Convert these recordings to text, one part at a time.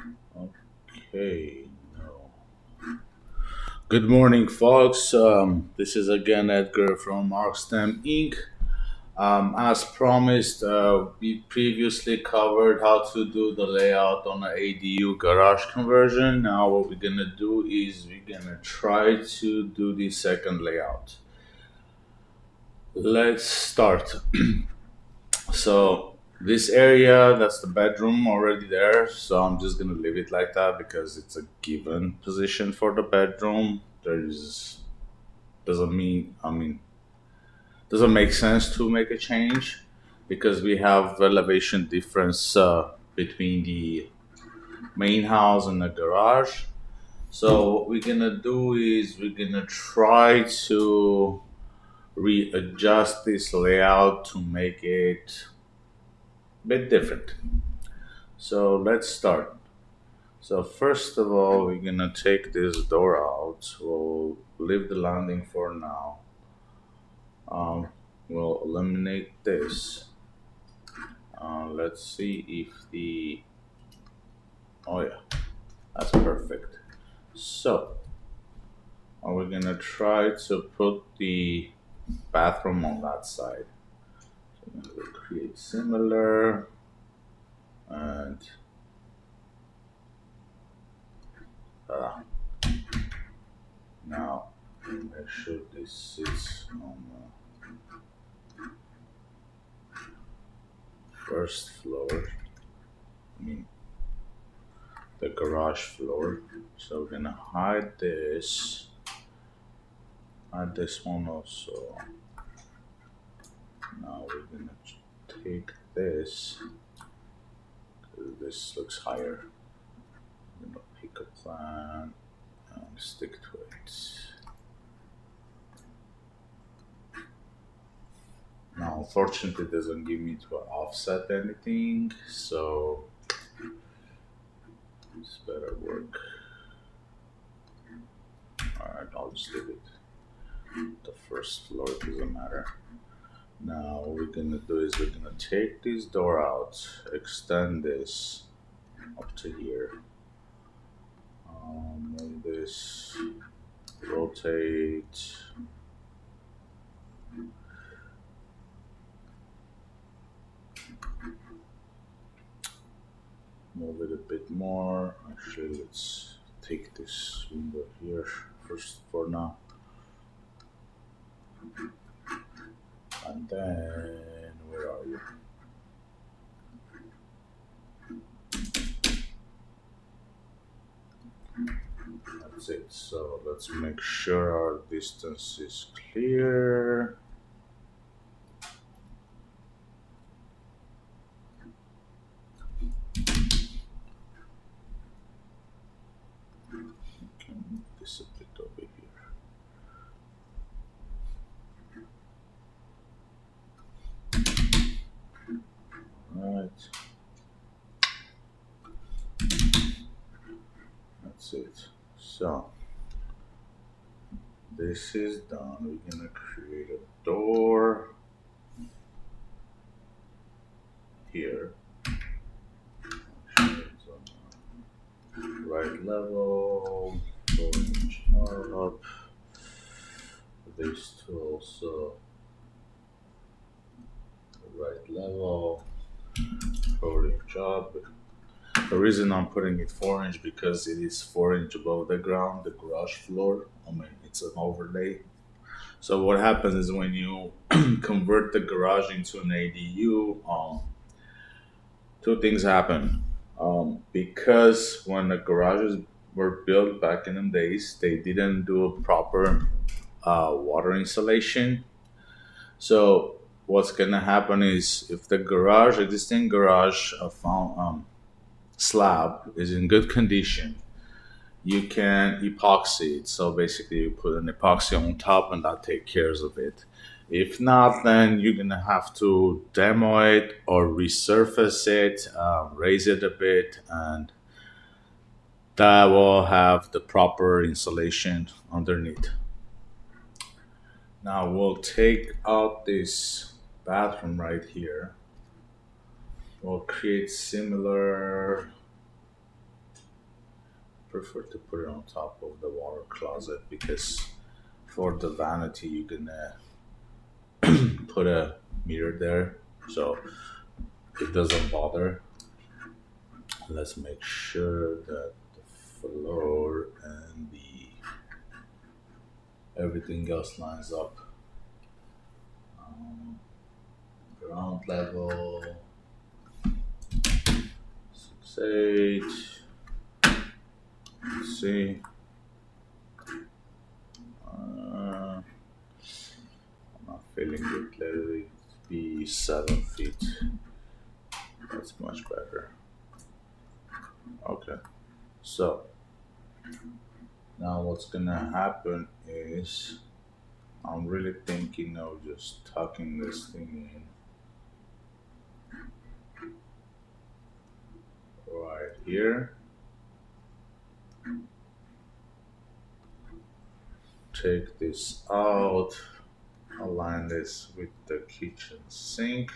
Okay, no. Good morning, folks. This is again Edgar from ArcStem Inc. As promised, we previously covered how to do the layout on an ADU garage conversion. Now, what we're gonna do is we're gonna try to do the second layout. Let's start. So this area, that's the bedroom already there. So I'm just gonna leave it like that because it's a given position for the bedroom. There's doesn't mean I mean doesn't make sense to make a change because we have elevation difference between the main house and the garage. So what we're gonna do is we're gonna try to readjust this layout to make it a bit different. So let's start. So first of all, we're gonna take this door out. We'll leave the landing for now. Um, we'll eliminate this. Let's see if the, oh yeah, that's perfect. So we're gonna try to put the bathroom on that side. So I'm gonna create similar and uh, now make sure this sits on the first floor. I mean the garage floor. So we're gonna hide this one also. Now we're gonna take this, 'cause this looks higher. I'm gonna pick a plan and stick to it. Now, unfortunately, it doesn't give me to offset anything, so this better work. Alright, I'll just leave it. The first floor doesn't matter. Now, what we're gonna do is we're gonna take this door out, extend this up to here. Move this, rotate. Move it a bit more. Actually, let's take this window here first for now. And then, where are you? That's it. So let's make sure our distance is clear. Okay, move this a bit over here. Right. That's it. So this is done. We're gonna create a door here. Actually, it's on the right level. 4 inch up. These two also the right level. 4 inch up. The reason I'm putting it 4 inch because it is 4 inch above the ground, the garage floor. I mean, it's an overlay. So what happens is when you convert the garage into an ADU, two things happen. Because when the garages were built back in the days, they didn't do a proper water insulation. So what's gonna happen is if the existing garage found slab is in good condition, you can epoxy it. So basically, you put an epoxy on top, and that takes care of it. If not, then you're gonna have to demo it or resurface it, raise it a bit, and that will have the proper insulation underneath. Now we'll take out this bathroom right here. We'll create similar prefer to put it on top of the water closet because for the vanity you can put a mirror there so it doesn't bother. Let's make sure that the floor and the everything else lines up. Um, Ground level 6 8. Let's see. I'm not feeling it. Let it be 7 feet. That's much better. Okay. So now what's gonna happen is I'm really thinking of just tucking this thing in right here. Take this out, align this with the kitchen sink.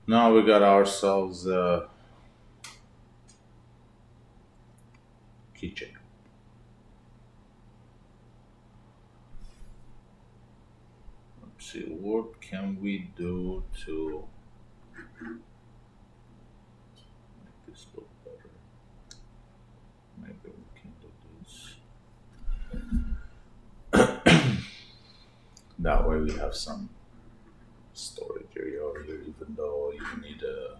Now we got ourselves a kitchen. Let's see, what can we do to make this look better? Maybe we can do this. That way we have some storage area over here, even though you need a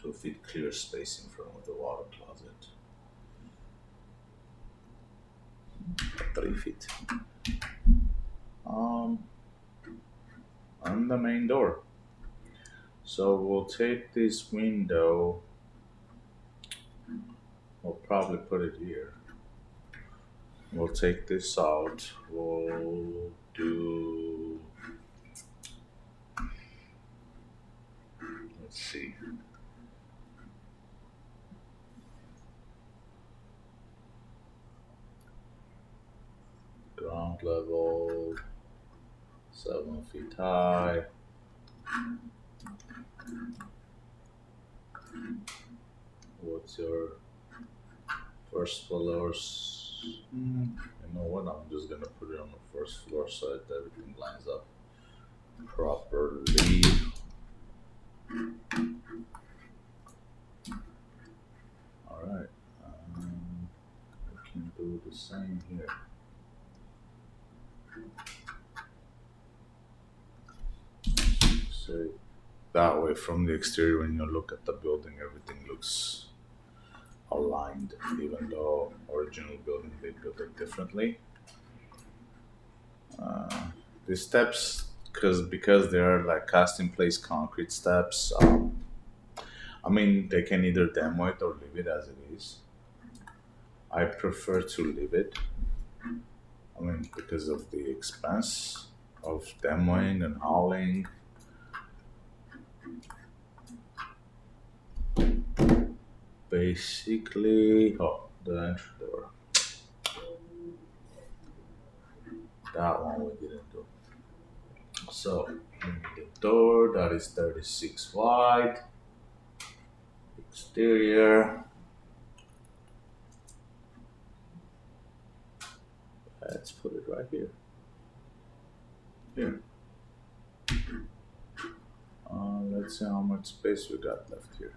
2 feet clear space in front of the water closet. 3 feet. On the main door. So we'll take this window. We'll probably put it here. We'll take this out. We'll do. Let's see. Ground level 7 feet high. What's your first floors? You know what? I'm just gonna put it on the first floor so that everything lines up properly. All right. We can do the same here. So that way, from the exterior, when you look at the building, everything looks aligned, even though original building they built it differently. The steps, because they are like cast in place concrete steps. I mean, they can either demo it or leave it as it is. I prefer to leave it. I mean, because of the expense of demoing and hauling. Basically, the entry door. That one we didn't do. So, the door that is 36 wide. Exterior. Let's put it right here. Here. Let's see how much space we got left here.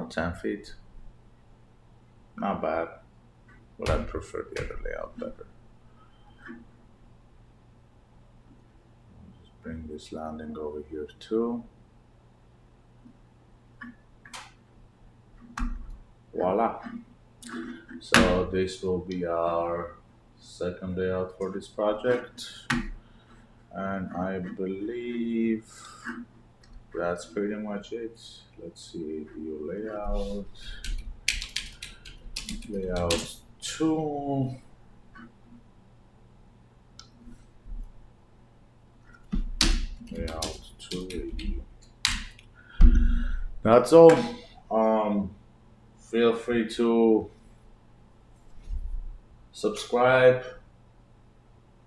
10 feet. Not bad. But I prefer the other layout better. Just bring this landing over here too. Voila. So this will be our second layout for this project. And I believe that's pretty much it. Let's see, view layout. Layout 2. Layout 2 review. That's all. Feel free to subscribe,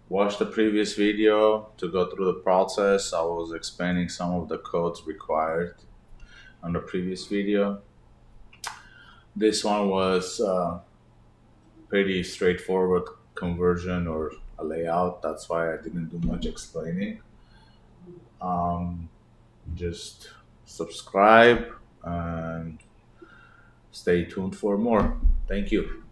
watch the previous video to go through the process. I was explaining some of the codes required on the previous video. This one was pretty straightforward conversion or a layout. That's why I didn't do much explaining. Um, just subscribe and stay tuned for more. Thank you.